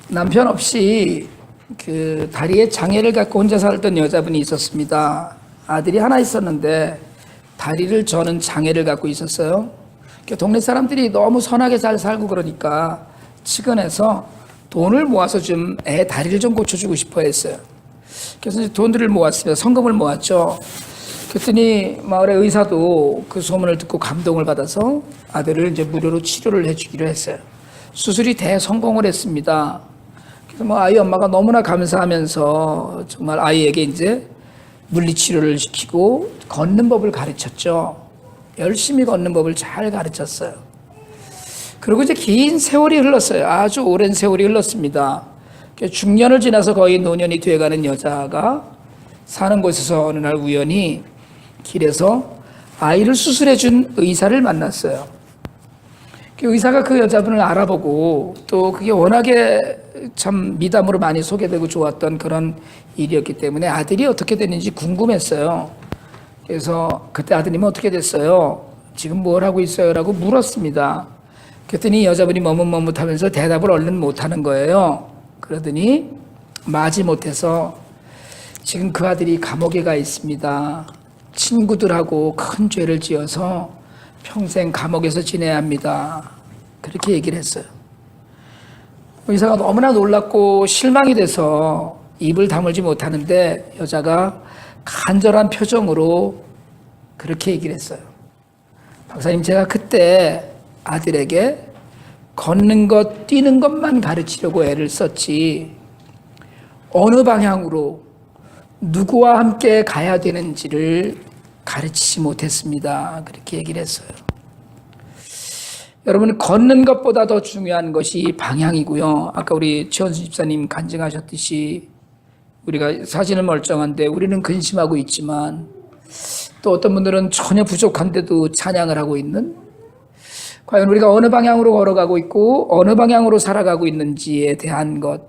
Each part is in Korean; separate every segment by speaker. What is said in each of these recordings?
Speaker 1: 남편 없이 그 다리에 장애를 갖고 혼자 살던 여자분이 있었습니다. 아들이 하나 있었는데 다리를 저는 장애를 갖고 있었어요. 동네 사람들이 너무 선하게 잘 살고 그러니까 측은해서 돈을 모아서 좀 애 다리를 좀 고쳐주고 싶어 했어요. 그래서 이제 돈들을 모았습니다. 성금을 모았죠. 그랬더니 마을의 의사도 그 소문을 듣고 감동을 받아서 아들을 이제 무료로 치료를 해주기로 했어요. 수술이 대성공을 했습니다. 그래서 뭐 아이 엄마가 너무나 감사하면서 정말 아이에게 이제 물리치료를 시키고 걷는 법을 가르쳤죠. 열심히 걷는 법을 잘 가르쳤어요. 그리고 이제 긴 세월이 흘렀어요. 아주 오랜 세월이 흘렀습니다. 중년을 지나서 거의 노년이 돼가는 여자가 사는 곳에서 어느 날 우연히 길에서 아이를 수술해 준 의사를 만났어요. 그 의사가 그 여자분을 알아보고 또 그게 워낙에 참 미담으로 많이 소개되고 좋았던 그런 일이었기 때문에 아들이 어떻게 됐는지 궁금했어요. 그래서 그때 아드님은 어떻게 됐어요? 지금 뭘 하고 있어요? 라고 물었습니다. 그랬더니 여자분이 머뭇머뭇하면서 대답을 얼른 못하는 거예요. 그러더니 마지못해서 지금 그 아들이 감옥에 가 있습니다. 친구들하고 큰 죄를 지어서 평생 감옥에서 지내야 합니다. 그렇게 얘기를 했어요. 의사가 너무나 놀랍고 실망이 돼서 입을 다물지 못하는데 여자가 간절한 표정으로 그렇게 얘기를 했어요. 박사님, 제가 그때 아들에게 걷는 것, 뛰는 것만 가르치려고 애를 썼지 어느 방향으로 누구와 함께 가야 되는지를 가르치지 못했습니다. 그렇게 얘기를 했어요. 여러분, 걷는 것보다 더 중요한 것이 방향이고요. 아까 우리 최원수 집사님 간증하셨듯이 우리가 사진은 멀쩡한데 우리는 근심하고 있지만 또 어떤 분들은 전혀 부족한데도 찬양을 하고 있는, 과연 우리가 어느 방향으로 걸어가고 있고 어느 방향으로 살아가고 있는지에 대한 것.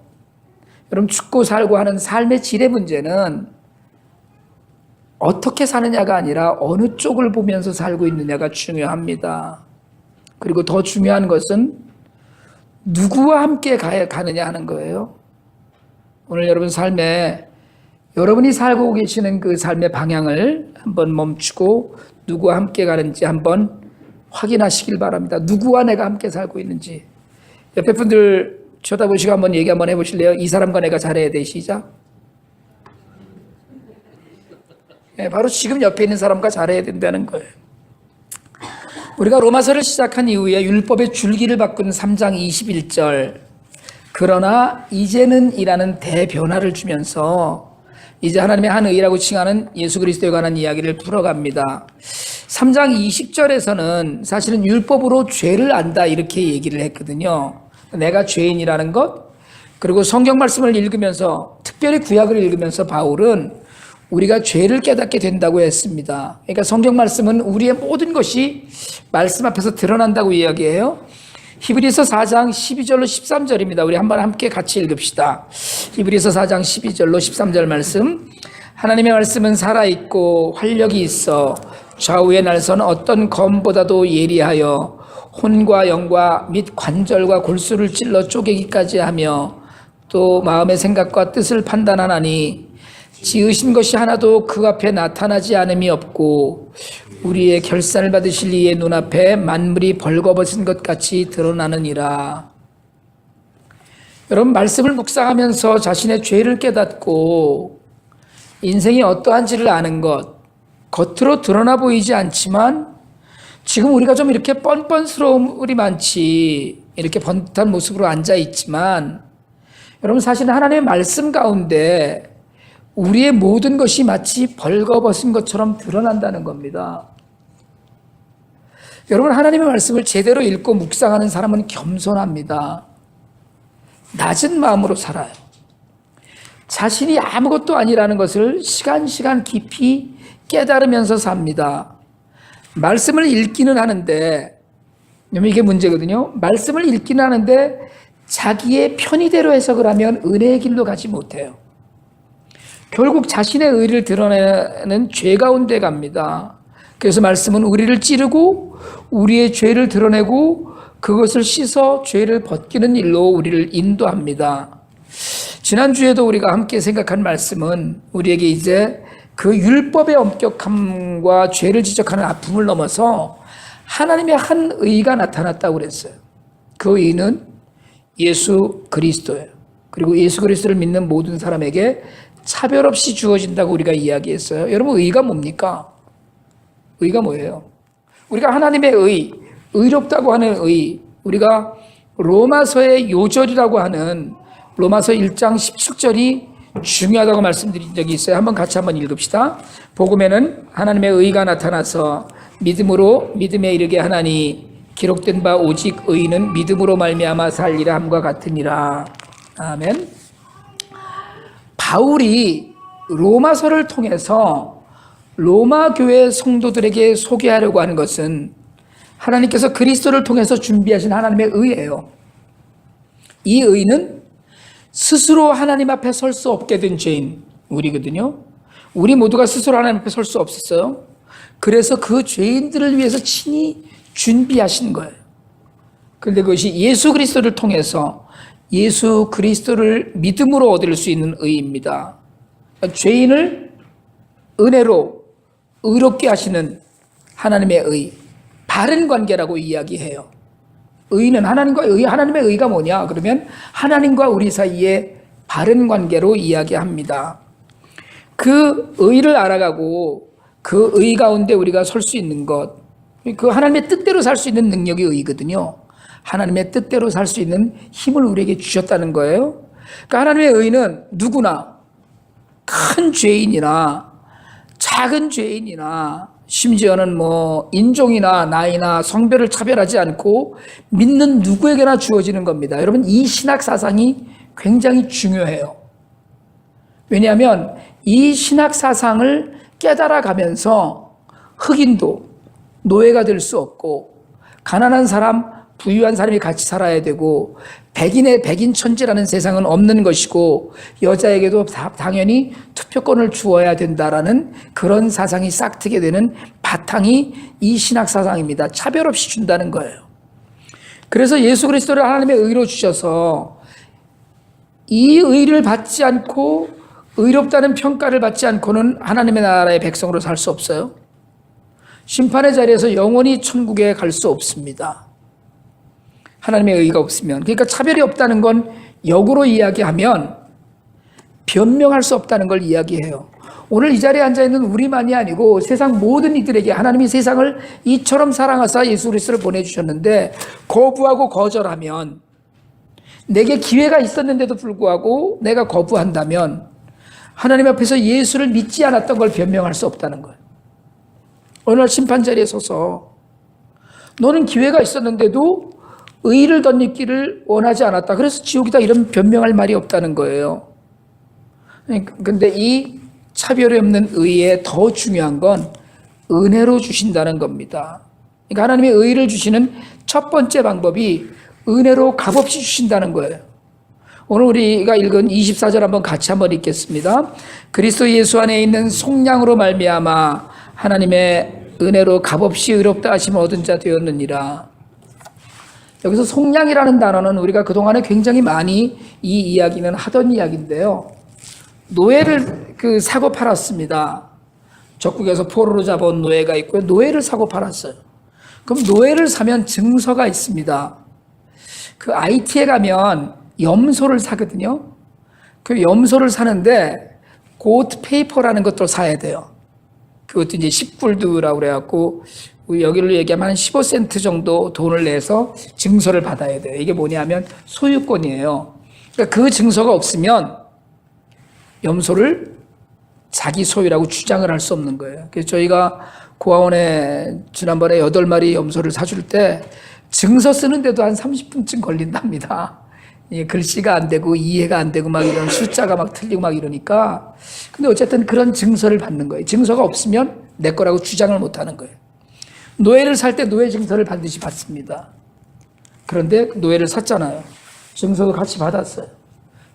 Speaker 1: 여러분, 죽고 살고 하는 삶의 질의 문제는 어떻게 사느냐가 아니라 어느 쪽을 보면서 살고 있느냐가 중요합니다. 그리고 더 중요한 것은 누구와 함께 가느냐 하는 거예요. 오늘 여러분 삶에 여러분이 살고 계시는 그 삶의 방향을 한번 멈추고 누구와 함께 가는지 한번 확인하시길 바랍니다. 누구와 내가 함께 살고 있는지. 옆에 분들 쳐다보시고 한번 얘기 한번 해보실래요? 이 사람과 내가 잘해야 돼. 시작. 네, 바로 지금 옆에 있는 사람과 잘해야 된다는 거예요. 우리가 로마서를 시작한 이후에 율법의 줄기를 바꾼 3장 21절 그러나 이제는 이라는 대변화를 주면서 이제 하나님의 한 의라고 칭하는 예수 그리스도에 관한 이야기를 풀어갑니다. 3장 20절에서는 사실은 율법으로 죄를 안다 이렇게 얘기를 했거든요. 내가 죄인이라는 것, 그리고 성경 말씀을 읽으면서 특별히 구약을 읽으면서 바울은 우리가 죄를 깨닫게 된다고 했습니다. 그러니까 성경 말씀은 우리의 모든 것이 말씀 앞에서 드러난다고 이야기해요. 히브리서 4장 12절로 13절입니다. 우리 한번 함께 같이 읽읍시다. 히브리서 4장 12절로 13절 말씀. 하나님의 말씀은 살아있고 활력이 있어 좌우의 날선 어떤 검보다도 예리하여 혼과 영과 및 관절과 골수를 찔러 쪼개기까지 하며 또 마음의 생각과 뜻을 판단하나니 지으신 것이 하나도 그 앞에 나타나지 않음이 없고 우리의 결산을 받으실 이의 눈앞에 만물이 벌거벗은 것 같이 드러나느니라. 여러분, 말씀을 묵상하면서 자신의 죄를 깨닫고 인생이 어떠한지를 아는 것, 겉으로 드러나 보이지 않지만 지금 우리가 좀 이렇게 뻔뻔스러움이 많지, 이렇게 번듯한 모습으로 앉아있지만 여러분, 사실 하나님의 말씀 가운데 우리의 모든 것이 마치 벌거벗은 것처럼 드러난다는 겁니다. 여러분, 하나님의 말씀을 제대로 읽고 묵상하는 사람은 겸손합니다. 낮은 마음으로 살아요. 자신이 아무것도 아니라는 것을 시간 깊이 깨달으면서 삽니다. 말씀을 읽기는 하는데, 이게 문제거든요. 말씀을 읽기는 하는데 자기의 편의대로 해석을 하면 은혜의 길로 가지 못해요. 결국 자신의 의를 드러내는 죄 가운데 갑니다. 그래서 말씀은 우리를 찌르고 우리의 죄를 드러내고 그것을 씻어 죄를 벗기는 일로 우리를 인도합니다. 지난주에도 우리가 함께 생각한 말씀은 우리에게 이제 그 율법의 엄격함과 죄를 지적하는 아픔을 넘어서 하나님의 한 의가 나타났다고 그랬어요. 그 의는 예수 그리스도예요. 그리고 예수 그리스도를 믿는 모든 사람에게 차별 없이 주어진다고 우리가 이야기했어요. 여러분, 의가 뭡니까? 의가 뭐예요? 우리가 하나님의 의롭다고 하는 의, 우리가 로마서의 요절이라고 하는 로마서 1장 17절이 중요하다고 말씀드린 적이 있어요. 같이 한번 읽읍시다. 복음에는 하나님의 의가 나타나서 믿음으로 믿음에 이르게 하나니 기록된 바 오직 의인은 믿음으로 말미암아 살리라 함과 같으니라. 아멘. 바울이 로마서를 통해서 로마 교회 성도들에게 소개하려고 하는 것은 하나님께서 그리스도를 통해서 준비하신 하나님의 의예요. 이 의는 스스로 하나님 앞에 설 수 없게 된 죄인 우리거든요. 우리 모두가 스스로 하나님 앞에 설 수 없었어요. 그래서 그 죄인들을 위해서 친히 준비하신 거예요. 그런데 그것이 예수 그리스도를 통해서 예수 그리스도를 믿음으로 얻을 수 있는 의입니다. 죄인을 은혜로 의롭게 하시는 하나님의 의, 바른 관계라고 이야기해요. 의는 하나님의 의가 뭐냐? 그러면 하나님과 우리 사이에 바른 관계로 이야기합니다. 그 의를 알아가고 그 의 가운데 우리가 설 수 있는 것, 그 하나님의 뜻대로 살 수 있는 능력이 의거든요. 하나님의 뜻대로 살 수 있는 힘을 우리에게 주셨다는 거예요. 그러니까 하나님의 의는 누구나 큰 죄인이나 작은 죄인이나 심지어는 인종이나 나이나 성별을 차별하지 않고 믿는 누구에게나 주어지는 겁니다. 여러분, 이 신학 사상이 굉장히 중요해요. 왜냐하면 이 신학 사상을 깨달아가면서 흑인도 노예가 될 수 없고, 가난한 사람, 부유한 사람이 같이 살아야 되고, 백인의 백인 천지라는 세상은 없는 것이고, 여자에게도 당연히 투표권을 주어야 된다라는 그런 사상이 싹트게 되는 바탕이 이 신학 사상입니다. 차별 없이 준다는 거예요. 그래서 예수 그리스도를 하나님의 의로 주셔서 이 의를 받지 않고 의롭다는 평가를 받지 않고는 하나님의 나라의 백성으로 살 수 없어요. 심판의 자리에서 영원히 천국에 갈 수 없습니다. 하나님의 의가 없으면. 그러니까 차별이 없다는 건 역으로 이야기하면 변명할 수 없다는 걸 이야기해요. 오늘 이 자리에 앉아있는 우리만이 아니고 세상 모든 이들에게 하나님이 세상을 이처럼 사랑하사 예수 그리스도를 보내주셨는데, 거부하고 거절하면, 내게 기회가 있었는데도 불구하고 내가 거부한다면 하나님 앞에서 예수를 믿지 않았던 걸 변명할 수 없다는 거예요. 어느 날 심판 자리에 서서 너는 기회가 있었는데도 의를 덧입기를 원하지 않았다, 그래서 지옥이다, 이런 변명할 말이 없다는 거예요. 그런데 이 차별이 없는 의에 더 중요한 건 은혜로 주신다는 겁니다. 그러니까 하나님의 의를 주시는 첫 번째 방법이 은혜로 값없이 주신다는 거예요. 오늘 우리가 읽은 24절 같이 한번 읽겠습니다. 그리스도 예수 안에 있는 속량으로 말미암아 하나님의 은혜로 값없이 의롭다 하심을 얻은 자 되었느니라. 여기서 속량이라는 단어는 우리가 그동안에 굉장히 많이 이 이야기는 하던 이야기인데요. 노예를 사고 팔았습니다. 적국에서 포로로 잡아온 노예가 있고요. 노예를 사고 팔았어요. 그럼 노예를 사면 증서가 있습니다. 그 IT에 가면 염소를 사거든요. 그 염소를 사는데 고트 페이퍼라는 것도 사야 돼요. 그것도 이제 10불드라고 그래갖고 여기를 얘기하면 한 15센트 정도 돈을 내서 증서를 받아야 돼요. 이게 뭐냐면 소유권이에요. 그러니까 그 증서가 없으면 염소를 자기 소유라고 주장을 할 수 없는 거예요. 그래서 저희가 고아원에 지난번에 8마리 염소를 사줄 때 증서 쓰는데도 한 30분쯤 걸린답니다. 글씨가 안 되고 이해가 안 되고 막 이런 숫자가 막 틀리고 막 이러니까. 근데 어쨌든 그런 증서를 받는 거예요. 증서가 없으면 내 거라고 주장을 못 하는 거예요. 노예를 살 때 노예 증서를 반드시 받습니다. 그런데 노예를 샀잖아요. 증서도 같이 받았어요.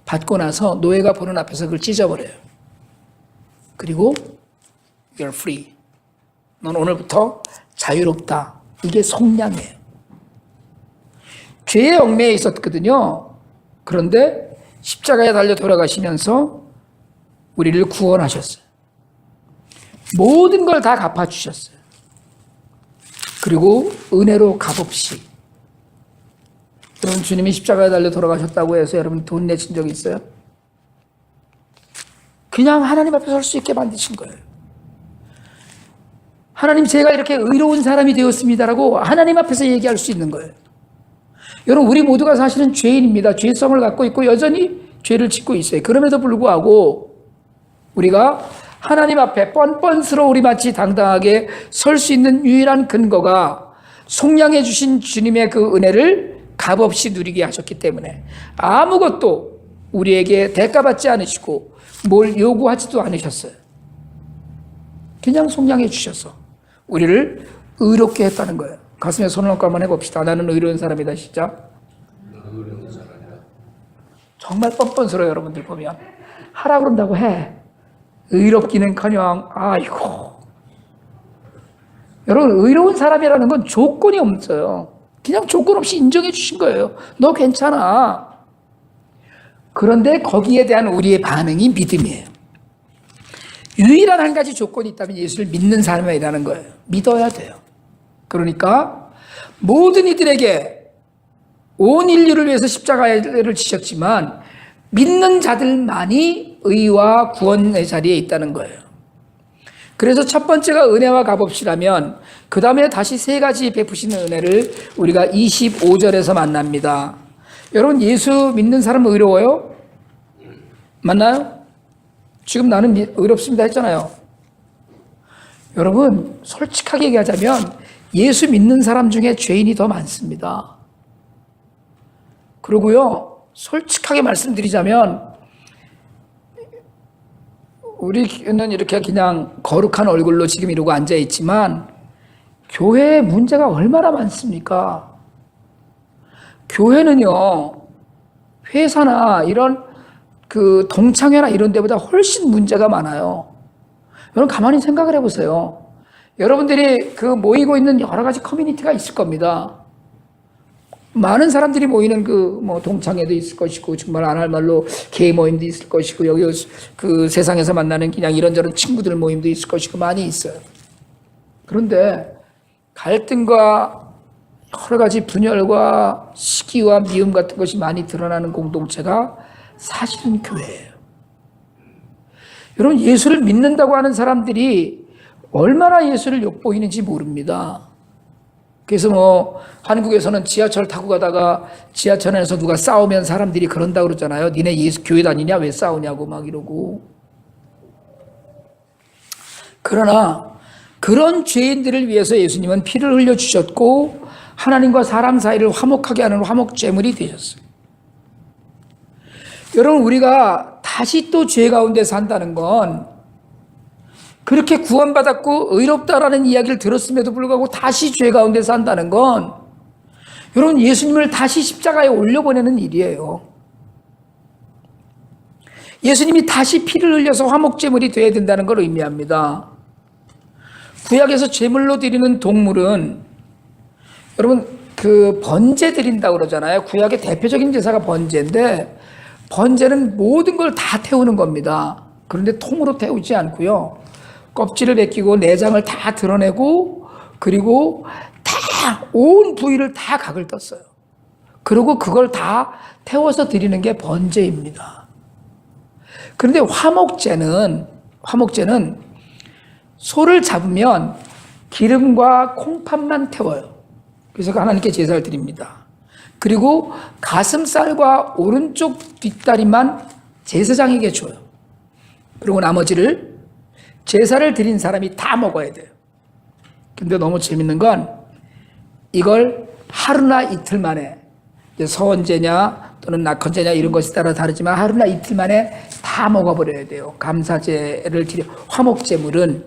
Speaker 1: 받고 나서 노예가 보는 앞에서 그걸 찢어버려요. 그리고 You're free. 넌 오늘부터 자유롭다. 이게 속량이에요. 죄의 얽매에 있었거든요. 그런데 십자가에 달려 돌아가시면서 우리를 구원하셨어요. 모든 걸 다 갚아주셨어요. 그리고 은혜로 값없이. 여러분, 주님이 십자가에 달려 돌아가셨다고 해서 여러분 돈 내신 적 있어요? 그냥 하나님 앞에 설 수 있게 만드신 거예요. 하나님, 제가 이렇게 의로운 사람이 되었습니다라고 하나님 앞에서 얘기할 수 있는 거예요. 여러분, 우리 모두가 사실은 죄인입니다. 죄성을 갖고 있고 여전히 죄를 짓고 있어요. 그럼에도 불구하고 우리가 하나님 앞에 뻔뻔스러워 우리 마치 당당하게 설 수 있는 유일한 근거가 속량해 주신 주님의 그 은혜를 값없이 누리게 하셨기 때문에 아무것도 우리에게 대가받지 않으시고 뭘 요구하지도 않으셨어요. 그냥 속량해 주셔서 우리를 의롭게 했다는 거예요. 가슴에 손을 얹고 한번 해봅시다. 나는 의로운 사람이다. 시작. 정말 뻔뻔스러워요. 여러분들 보면 하라 그런다고 해. 의롭기는커녕 아이고. 여러분, 의로운 사람이라는 건 조건이 없어요. 그냥 조건 없이 인정해 주신 거예요. 너 괜찮아. 그런데 거기에 대한 우리의 반응이 믿음이에요. 유일한 한 가지 조건이 있다면 예수를 믿는 사람이라는 거예요. 믿어야 돼요. 그러니까 모든 이들에게 온 인류를 위해서 십자가를 지셨지만 믿는 자들만이 의와 구원의 자리에 있다는 거예요. 그래서 첫 번째가 은혜와 값없이라면 그 다음에 다시 세 가지 베푸시는 은혜를 우리가 25절에서 만납니다. 여러분, 예수 믿는 사람 의로워요? 맞나요? 지금 나는 의롭습니다 했잖아요. 여러분, 솔직하게 얘기하자면 예수 믿는 사람 중에 죄인이 더 많습니다. 그리고요, 솔직하게 말씀드리자면 우리는 이렇게 그냥 거룩한 얼굴로 지금 이러고 앉아있지만 교회에 문제가 얼마나 많습니까? 교회는요, 회사나 이런 그 동창회나 이런 데보다 훨씬 문제가 많아요. 여러분, 가만히 생각을 해보세요. 여러분들이 그 모이고 있는 여러 가지 커뮤니티가 있을 겁니다. 많은 사람들이 모이는 그 뭐 동창회도 있을 것이고, 정말 안 할 말로 개 모임도 있을 것이고, 여기 그 세상에서 만나는 그냥 이런저런 친구들 모임도 있을 것이고, 많이 있어요. 그런데 갈등과 여러 가지 분열과 시기와 미움 같은 것이 많이 드러나는 공동체가 사실은 교회예요. 여러분, 예수를 믿는다고 하는 사람들이 얼마나 예수를 욕보이는지 모릅니다. 그래서 뭐 한국에서는 지하철 타고 가다가 지하철 안에서 누가 싸우면 사람들이 그런다고 그러잖아요. 니네 예수 교회 다니냐? 왜 싸우냐고 막 이러고. 그러나 그런 죄인들을 위해서 예수님은 피를 흘려주셨고 하나님과 사람 사이를 화목하게 하는 화목제물이 되셨어요. 여러분, 우리가 다시 또 죄 가운데 산다는 건 그렇게 구원받았고 의롭다라는 이야기를 들었음에도 불구하고 다시 죄 가운데 산다는 건 여러분, 예수님을 다시 십자가에 올려보내는 일이에요. 예수님이 다시 피를 흘려서 화목제물이 되어야 된다는 걸 의미합니다. 구약에서 제물로 드리는 동물은 여러분 그 번제 드린다고 그러잖아요. 구약의 대표적인 제사가 번제인데 번제는 모든 걸 다 태우는 겁니다. 그런데 통으로 태우지 않고요. 껍질을 벗기고 내장을 다 드러내고 그리고 다 온 부위를 다 각을 떴어요. 그리고 그걸 다 태워서 드리는 게 번제입니다. 그런데 화목제는 소를 잡으면 기름과 콩팥만 태워요. 그래서 하나님께 제사를 드립니다. 그리고 가슴살과 오른쪽 뒷다리만 제사장에게 줘요. 그리고 나머지를 제사를 드린 사람이 다 먹어야 돼요. 근데 너무 재밌는 건 이걸 하루나 이틀 만에, 서원제냐 또는 낙헌제냐 이런 것에 따라 다르지만 하루나 이틀 만에 다 먹어버려야 돼요. 감사제를 드려 화목제물은.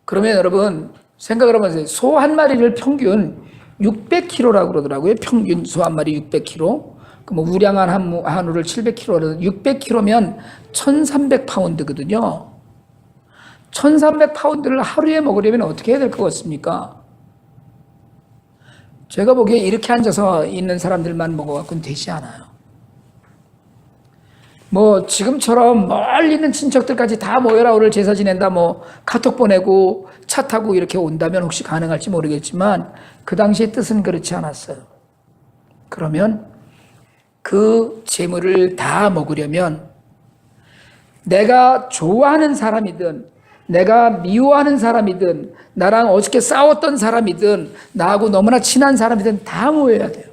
Speaker 1: 그러면 여러분 생각을 한번 해보세요. 소 한 마리를 평균 600kg라고 그러더라고요. 평균 소 한 마리 600kg. 뭐 우량한 한우를 700kg, 600kg면 1300파운드거든요. 1300파운드를 하루에 먹으려면 어떻게 해야 될 것 같습니까? 제가 보기에 이렇게 앉아서 있는 사람들만 먹어갖고는 되지 않아요. 뭐 지금처럼 멀리 있는 친척들까지 다 모여라 오늘 제사 지낸다 뭐 카톡 보내고 차 타고 이렇게 온다면 혹시 가능할지 모르겠지만 그 당시의 뜻은 그렇지 않았어요. 그러면 그 재물을 다 먹으려면 내가 좋아하는 사람이든 내가 미워하는 사람이든 나랑 어저께 싸웠던 사람이든 나하고 너무나 친한 사람이든 다 모여야 돼요.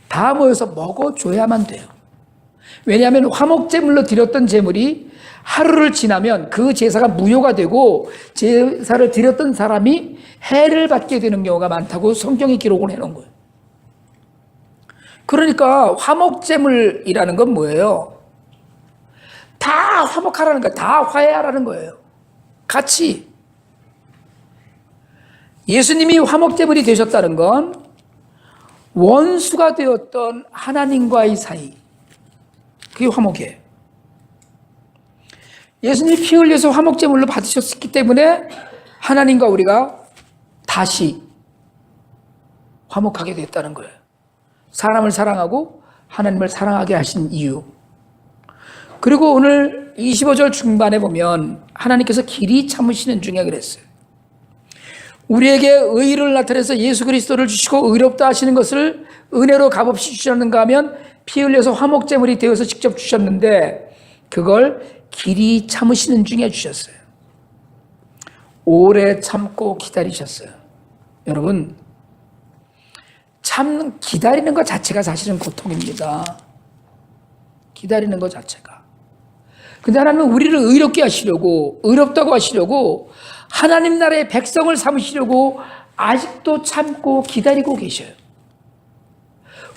Speaker 1: 다 모여서 먹어줘야만 돼요. 왜냐하면 화목제물로 드렸던 제물이 하루를 지나면 그 제사가 무효가 되고 제사를 드렸던 사람이 해를 받게 되는 경우가 많다고 성경이 기록을 해놓은 거예요. 그러니까 화목제물이라는 건 뭐예요? 다 화목하라는 거예요. 다 화해하라는 거예요. 같이. 예수님이 화목제물이 되셨다는 건 원수가 되었던 하나님과의 사이, 그게 화목이에요. 예수님이 피 흘려서 화목제물로 받으셨기 때문에 하나님과 우리가 다시 화목하게 됐다는 거예요. 사람을 사랑하고 하나님을 사랑하게 하신 이유. 그리고 오늘 25절 중반에 보면 하나님께서 길이 참으시는 중에 그랬어요. 우리에게 의를 나타내서 예수 그리스도를 주시고 의롭다 하시는 것을 은혜로 값없이 주셨는가 하면 피 흘려서 화목제물이 되어서 직접 주셨는데 그걸 길이 참으시는 중에 주셨어요. 오래 참고 기다리셨어요. 여러분, 기다리는 것 자체가 사실은 고통입니다. 기다리는 것 자체가. 근데 하나님은 우리를 의롭게 하시려고, 의롭다고 하시려고 하나님 나라의 백성을 삼으시려고 아직도 참고 기다리고 계셔요.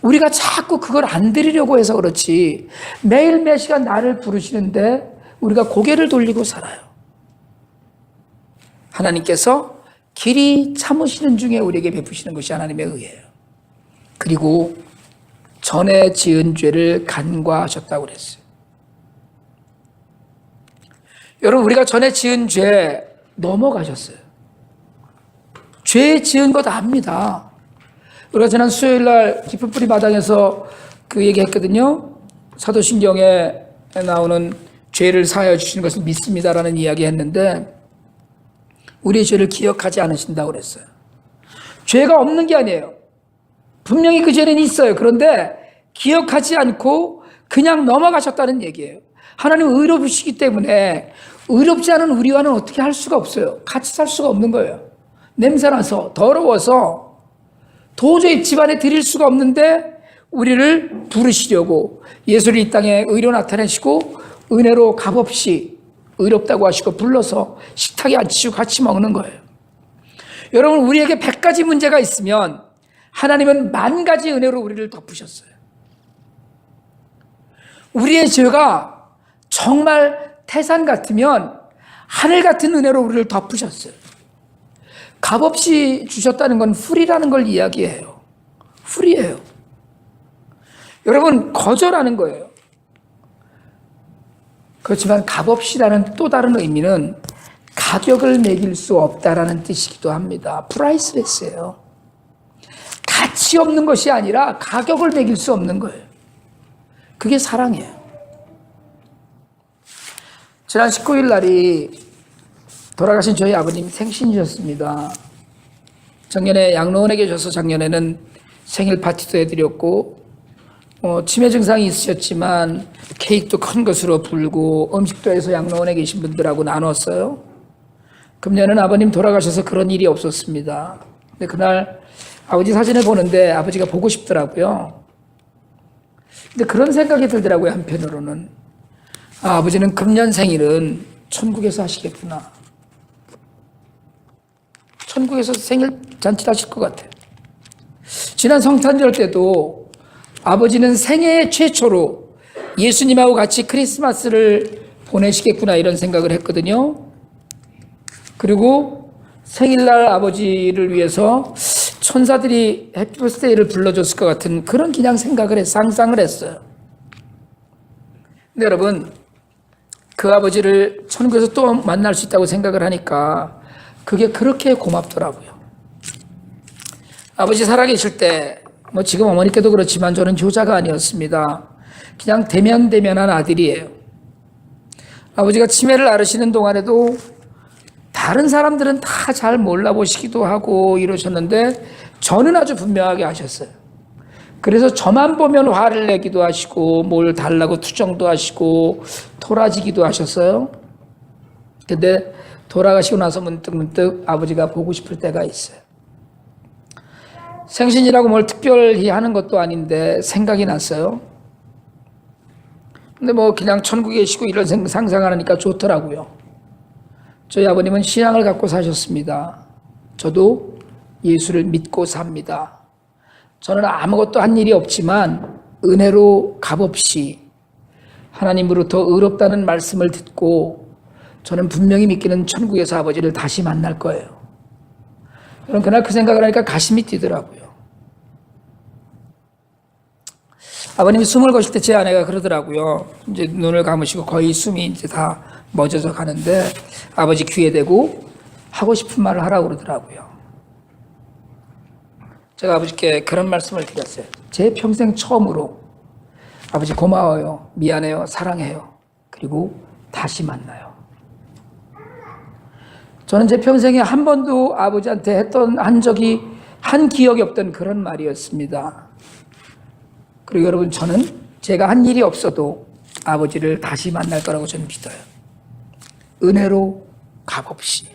Speaker 1: 우리가 자꾸 그걸 안 드리려고 해서 그렇지 매일 매 시간 나를 부르시는데 우리가 고개를 돌리고 살아요. 하나님께서 길이 참으시는 중에 우리에게 베푸시는 것이 하나님의 의예요. 그리고 전에 지은 죄를 간과하셨다고 그랬어요. 여러분, 우리가 전에 지은 죄 넘어가셨어요. 죄 지은 것 압니다. 우리가 지난 수요일 날 깊은 뿌리 마당에서 그 얘기했거든요. 사도신경에 나오는 죄를 사하여 주시는 것을 믿습니다라는 이야기 했는데 우리의 죄를 기억하지 않으신다고 그랬어요. 죄가 없는 게 아니에요. 분명히 그 죄는 있어요. 그런데 기억하지 않고 그냥 넘어가셨다는 얘기예요. 하나님은 의롭으시기 때문에 의롭지 않은 우리와는 어떻게 할 수가 없어요. 같이 살 수가 없는 거예요. 냄새나서 더러워서 도저히 집안에 드릴 수가 없는데 우리를 부르시려고 예수를 이 땅에 의로 나타내시고 은혜로 값없이 의롭다고 하시고 불러서 식탁에 앉히시고 같이 먹는 거예요. 여러분, 우리에게 100가지 문제가 있으면 하나님은 10,000가지 은혜로 우리를 덮으셨어요. 우리의 죄가 정말 태산 같으면 하늘 같은 은혜로 우리를 덮으셨어요. 값없이 주셨다는 건 풀이라는 걸 이야기해요. 풀이에요. 여러분, 거절하는 거예요. 그렇지만 값없이라는 또 다른 의미는 가격을 매길 수 없다라는 뜻이기도 합니다. 프라이스레스예요. 가치 없는 것이 아니라 가격을 매길 수 없는 거예요. 그게 사랑이에요. 지난 19일 날이 돌아가신 저희 아버님 생신이셨습니다. 작년에 양로원에 계셔서 작년에는 생일 파티도 해드렸고 치매 증상이 있으셨지만 케이크도 큰 것으로 불고 음식도 해서 양로원에 계신 분들하고 나눴어요. 금년은 아버님 돌아가셔서 그런 일이 없었습니다. 근데 그날 아버지 사진을 보는데 아버지가 보고 싶더라고요. 근데 그런 생각이 들더라고요. 한편으로는 아버지는 금년 생일은 천국에서 하시겠구나. 천국에서 생일 잔치를 하실 것 같아요. 지난 성탄절 때도 아버지는 생애 최초로 예수님하고 같이 크리스마스를 보내시겠구나 이런 생각을 했거든요. 그리고 생일날 아버지를 위해서 천사들이 해피 버스데이를 불러줬을 것 같은 그런 그냥 상상을 했어요. 근데 여러분, 그 아버지를 천국에서 또 만날 수 있다고 생각을 하니까 그게 그렇게 고맙더라고요. 아버지 살아계실 때, 지금 어머니께도 그렇지만 저는 효자가 아니었습니다. 그냥 대면대면한 아들이에요. 아버지가 치매를 앓으시는 동안에도 다른 사람들은 다 잘 몰라보시기도 하고 이러셨는데 저는 아주 분명하게 하셨어요. 그래서 저만 보면 화를 내기도 하시고 뭘 달라고 투정도 하시고 토라지기도 하셨어요. 근데 돌아가시고 나서 문득 아버지가 보고 싶을 때가 있어요. 생신이라고 뭘 특별히 하는 것도 아닌데 생각이 났어요. 근데 그냥 천국에 계시고 이런 상상하니까 좋더라고요. 저희 아버님은 신앙을 갖고 사셨습니다. 저도 예수를 믿고 삽니다. 저는 아무것도 한 일이 없지만 은혜로 값없이 하나님으로부터 의롭다는 말씀을 듣고 저는 분명히 믿기는 천국에서 아버지를 다시 만날 거예요. 여러분, 그날 그 생각을 하니까 가슴이 뛰더라고요. 아버님이 숨을 거실 때 제 아내가 그러더라고요. 이제 눈을 감으시고 거의 숨이 이제 다 멎어져 가는데 아버지 귀에 대고 하고 싶은 말을 하라고 그러더라고요. 제가 아버지께 그런 말씀을 드렸어요. 제 평생 처음으로 아버지 고마워요, 미안해요, 사랑해요, 그리고 다시 만나요. 저는 제 평생에 한 번도 아버지한테 한 기억이 없던 그런 말이었습니다. 그리고 여러분, 저는 제가 한 일이 없어도 아버지를 다시 만날 거라고 저는 믿어요. 은혜로 값없이.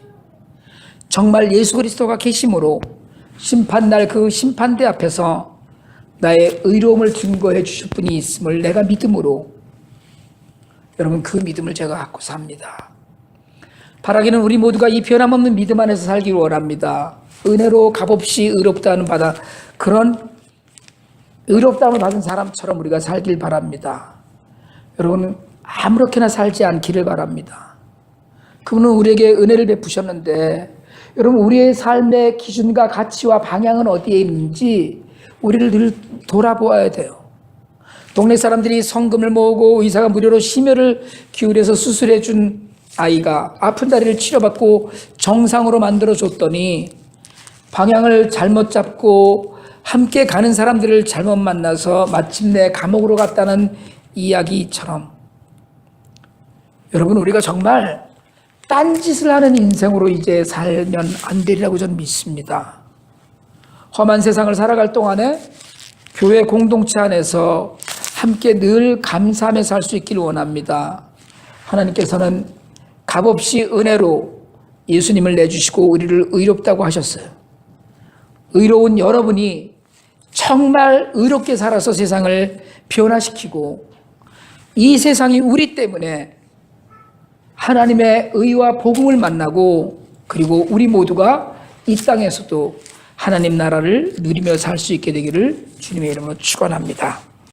Speaker 1: 정말 예수 그리스도가 계심으로 심판날 그 심판대 앞에서 나의 의로움을 증거해 주실 분이 있음을 내가 믿음으로, 여러분, 그 믿음을 제가 갖고 삽니다. 바라기는 우리 모두가 이 변함없는 믿음 안에서 살기를 원합니다. 은혜로 값없이 의롭다는 그런 의롭다함을 받은 사람처럼 우리가 살길 바랍니다. 여러분, 아무렇게나 살지 않기를 바랍니다. 그분은 우리에게 은혜를 베푸셨는데, 여러분, 우리의 삶의 기준과 가치와 방향은 어디에 있는지 우리를 늘 돌아보아야 돼요. 동네 사람들이 성금을 모으고 의사가 무료로 심혈을 기울여서 수술해 준 아이가 아픈 다리를 치료받고 정상으로 만들어줬더니 방향을 잘못 잡고 함께 가는 사람들을 잘못 만나서 마침내 감옥으로 갔다는 이야기처럼, 여러분, 우리가 정말 딴짓을 하는 인생으로 이제 살면 안 되리라고 저는 믿습니다. 험한 세상을 살아갈 동안에 교회 공동체 안에서 함께 늘 감사하며 살 수 있기를 원합니다. 하나님께서는 값없이 은혜로 예수님을 내주시고 우리를 의롭다고 하셨어요. 의로운 여러분이 정말 의롭게 살아서 세상을 변화시키고 이 세상이 우리 때문에 하나님의 의와 복음을 만나고, 그리고 우리 모두가 이 땅에서도 하나님 나라를 누리며 살 수 있게 되기를 주님의 이름으로 축원합니다.